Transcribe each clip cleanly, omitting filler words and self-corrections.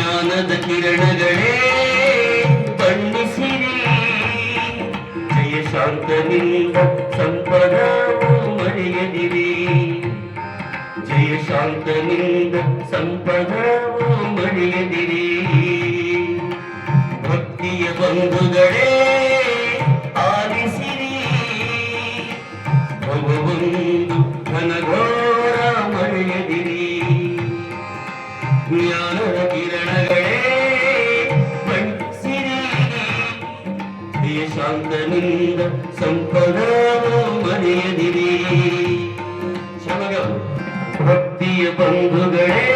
ಜ್ಞಾನದ ಕಿರಣಗಳೇ ಬಣ್ಣಿಸಿರಿ, ಜಯ ಶಾಂತನಿಂದ ಸಂಪದವು ಮರೆಯದಿರಿ, ಜಯ ಶಾಂತನಿಂದ ಸಂಪದವು ಮರೆಯದಿರಿ. ಭಕ್ತಿಯ ಬಂಧುಗಳೇ ಆಲಿಸಿರಿ, ಭವಬಂಧು ಘನಘೋರ ಮರೆಯದಿರಿ. ಜ್ಞಾನದ ಕಿರಣಗಳೇ ಬಣ್ಣಿಸಿರಿ, ಜಯ ಶಾಂತನಿಂದ ಸಂಪದವು ಮರೆಯದಿರಿ. ಭಕ್ತಿಯ ಬಂಧುಗಳೇ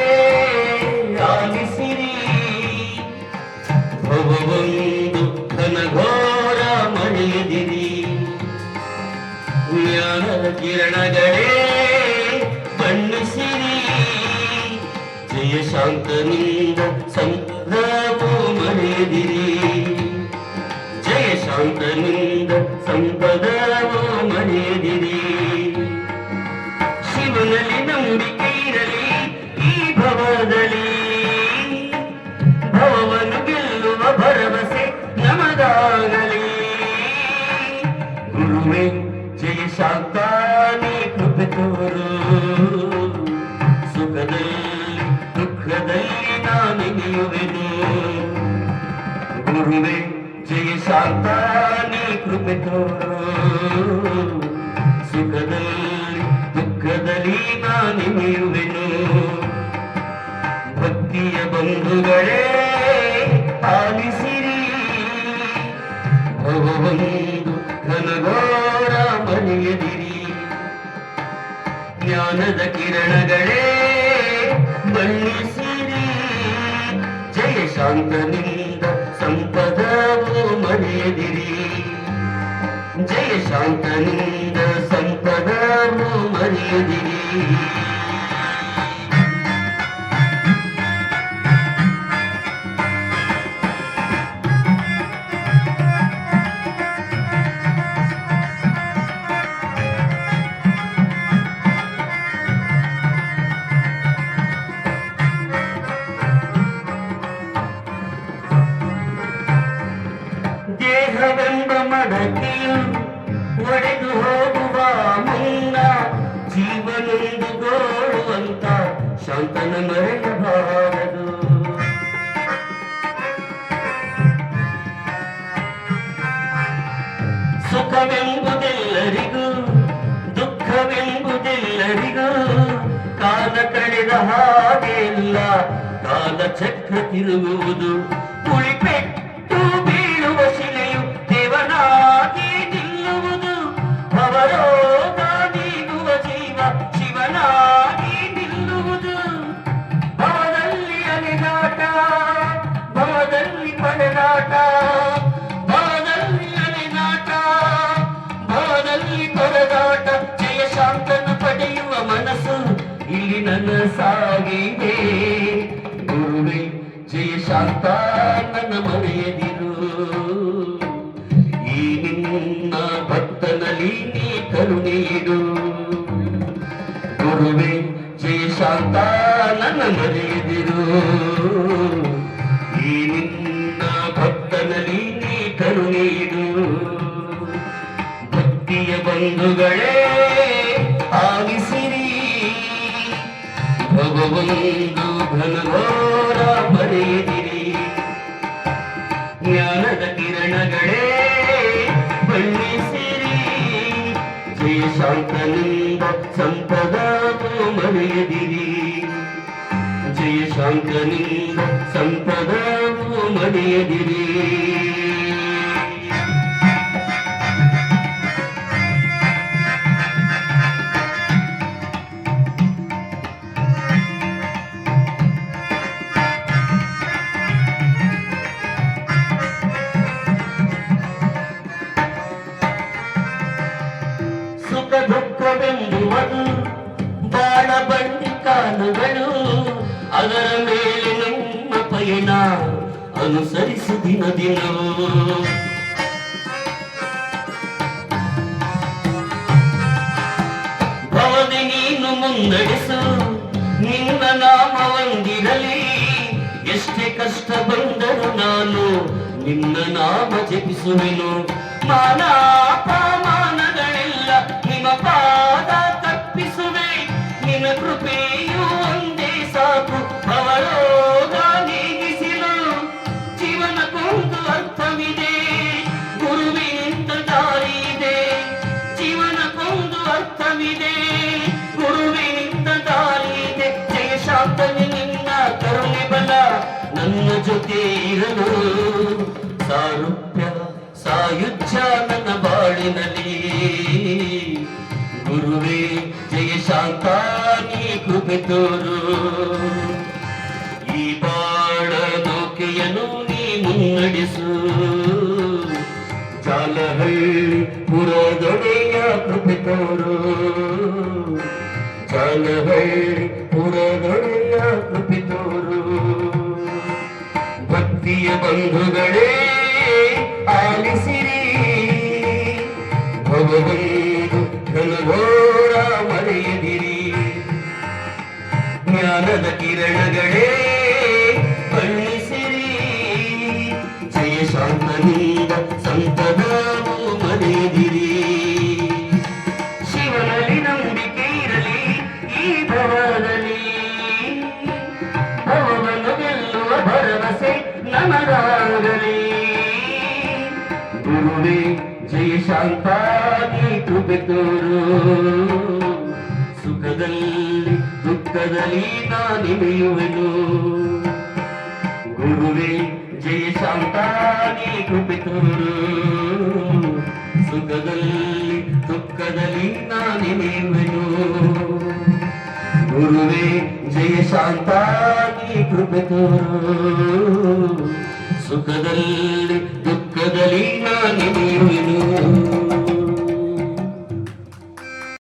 ಆಲಿಸಿರಿ, ಭವಬಂಧು ಘನಘೋರ ಮರೆಯದಿರಿ. ಜ್ಞಾನದ ಕಿರಣಗಳೇ ಬಣ್ಣಿಸಿರಿ, ಜಯ ಶಾಂತನಿಂದ ಸಂಪದವು ಮರೆಯದಿರಿ, ಜಯ ಶಾಂತನಿಂದ ಸಂಪದವು ಮರೆಯದಿರಿ. ಶಿವನಲ್ಲಿ ನಂಬಿಕೆ ಇರಲಿ ಈ ಭವದಲ್ಲಿ, ಭವವನ್ನು ಗೆಲ್ಲುವ ಭರವಸೆ ನಮದಾಗಲಿ. ಗುರುವೇ ಜಯ ಶಾಂತ ನೀ ಕೃಪೆ ತೋರು, ಸುಖದಲ್ಲಿ ದುಃಖದಲ್ಲಿ ನಾನೆನೆಯುವೆನು. ಗುರುವೇ ಜಯ ಶಾಂತ ನೀ ಕೃಪೆ ತೋರು, ಸುಖದಲ್ಲಿ ದುಃಖದಲ್ಲಿ ನಾನೆನೆಯುವೆನು. ಭಕ್ತಿಯ ಬಂಧುಗಳೇ ಆಲಿಸಿರಿ, ಭವಬಂಧು ಘನಘೋರ ಮರೆಯದಿರಿ. ಜ್ಞಾನದ ಕಿರಣಗಳೇ ಬಣ್ಣಿಸಿರಿ, ಜಯ ಶಾಂತನಿಂದ ಸಂಪದವು ಮರೆಯದಿರಿ, ಜಯ ಶಾಂತನಿಂದ ಸಂಪದವು ಮರೆಯದಿರಿ. ದೇಹವೆಂಬ ಮಡಕೆಯು ಒಡೆದು ಹೋಗುವ ಮುನ್ನ ಜೀವನೊಂದು ಗೋಳುವಂತ ಶಾಂತನ ಮರೆಯಬಾರದು. ಸುಖವೆಂಬುದೆಲ್ಲರಿಗೂ ದುಃಖವೆಂಬುದೆಲ್ಲರಿಗೂ, ಕಾಲ ಕಳೆದ ಹಾಗೆ ಇಲ್ಲ ಕಾಲ ಚಕ್ರ ತಿರುಗುವುದು. ಕುಳಿಪೆಟ್ಟು ಬೀಳುವ ಶಿಲೆಯು ದೇವನಾಗಿ ನಿಲ್ಲುವುದು, ಭವರೋಗ ನೀಗುವ ಜೀವ ಶಿವನಾಗಿ ನಿಲ್ಲುವುದು. ಭವದಲ್ಲಿ ಅಲೆದಾಟ, ಭವದಲ್ಲಿ ಪಡೆದಾಟ, ಭವದಲ್ಲಿ ಅಲೆದಾಟ, ಭವದಲ್ಲಿ ಪರದಾಟ. ಜಯ ಶಾಂತನ ಪಡೆಯುವ ಮನಸ್ಸು ಇಲ್ಲಿ ನನಸಾಗಿದೆ. ಗುರುವೇ ಜಯ ಶಾಂತ ನನ್ನ ಮರೆಯದಿರು, ಈ ನಿನ್ನ ಭಕ್ತನಲ್ಲಿ ನೀ ಕರುಣೆಯಿಡು. ಗುರುವೇ ಜಯ ಶಾಂತ ನನ್ನ ಮರೆಯದಿರು, ಈ ನಿನ್ನ ಭಕ್ತನಲ್ಲಿ ನೀ ಕರುಣೆಯಿಡು. ಭಕ್ತಿಯ ಬಂಧುಗಳೇ ಆಲಿಸಿರಿ, ಭವಬಂಧು ಘನಘೋರ ಮರೆಯದಿರಿ. ಜ್ಞಾನದ ಕಿರಣಗಳೇ ಬಣ್ಣಿಸಿರಿ, ಜಯ ಶಾಂತನಿಂದ ಸಂಪದವು ಮರೆಯದಿರಿ, ಜಯ ಶಾಂತನಿಂದ ಸಂಪದವು ಮರೆಯದಿರಿ. ಸುಖ ದುಃಖವೆಂಬುವುದು ಬಾಳ ಬಂಡಿ ಕಾಲುಗಳು, ಅದರ ಮೇಲೆ ನಮ್ಮ ಪಯಣ ಅನುಸರಿಸು ದಿನ ದಿನವೂ. ಭವದಿ ನೀನು ಮುನ್ನಡೆಸು, ನಿನ್ನ ನಾಮ ಒಂದಿರಲಿ, ಎಷ್ಟೇ ಕಷ್ಟ ಬಂದರು ನಾನು ನಿನ್ನ ನಾಮ ಜಪಿಸುವೆನು. ಮಾನಾಪಮಾನಗಳೆಲ್ಲ ನಿಮ್ಮ ಪಾದ ತಪ್ಪಿಸುವೆ. ನಿನ್ನ ಕೃಪೆಯು ಒಂದೇ ಸಾಕು ಅವರೋಗ ನೀಗಿಸಿಲು. ಜೀವನಕ್ಕೊಂದು ಅರ್ಥವಿದೆ, ಗುರುವಿನಿಂದ ದಾರಿ ಇದೆ. ಜೀವನಕ್ಕೊಂದು ಅರ್ಥವಿದೆ, ಗುರುವಿನಿಂದ ದಾರಿ ಇದೆ. ಜಯ ಶಾಂತನೆ ನಿನ್ನ ಕರುಣೆ ಬಲ ನನ್ನ ಜೊತೆ ಇರಲು. ಸಾರೂಪ್ಯ ಸಾಯುಜ್ಯ ನನ್ನ ಬಾಳಿನಲ್ಲಿ. ಗುರುವೇ ಜಯ ಶಾಂತ ನೀ ಕೃಪೆ ತೋರು. ಈ ಬಾಳದೋಕೆಯನ್ನು ನೀ ಮುನ್ನಡೆಸು. ಜಾಲಹಳ್ಳಿ ಪುರದೊಡೆಯ ಕೃಪೆ ತೋರು. ಜಾಲಹಳ್ಳಿ ಪುರದೊಡೆಯ ಕೃಪೆ ತೋರು. ಭಕ್ತಿಯ ಬಂಧುಗಳೇ ಆಲಿಸಿರಿ, ಭಗವಂತು ಘನಘೋರ ಮರೆಯದಿರಿ. ಜ್ಞಾನದ ಕಿರಣಗಳೇ ಬಣ್ಣಿಸಿರಿ, ಜಯ ಶಾಂತನಿಂದ ಸಂತದಾವು ಮರೆಯದಿರಿ. ಶಿವನಲ್ಲಿ ನಂಬಿಕೆ ಇರಲಿ ಈ ಭವದಲ್ಲಿ, ಭವವನ್ನು ಗೆಲ್ಲುವ ಭರವಸೆ ನಮಗಾಗಲಿ. ಗುರುವೇ ಜಯ ಶಾಂತ ನೀ ಕೃಪೆ ತೋರು. ಸುಖದಲ್ಲಿ ದುಃಖದಲ್ಲಿ ನಾನಿಮೆಯುವೆನು. ಗುರುವೇ ಜಯ ಶಾಂತ ನೀ ಕೃಪೆ ತೋರು. ಸುಖದಲ್ಲಿ ದುಃಖದಲ್ಲಿ ನಾನಿಮೆಯುವೆನು. ಗುರುವೇ ಜಯ ಶಾಂತ ನೀ ಕೃಪೆ ತೋರು. ಸುಖದಲ್ಲಿ ದುಃಖದಲ್ಲಿ ನಾನಿಮೆಯುವೆನು.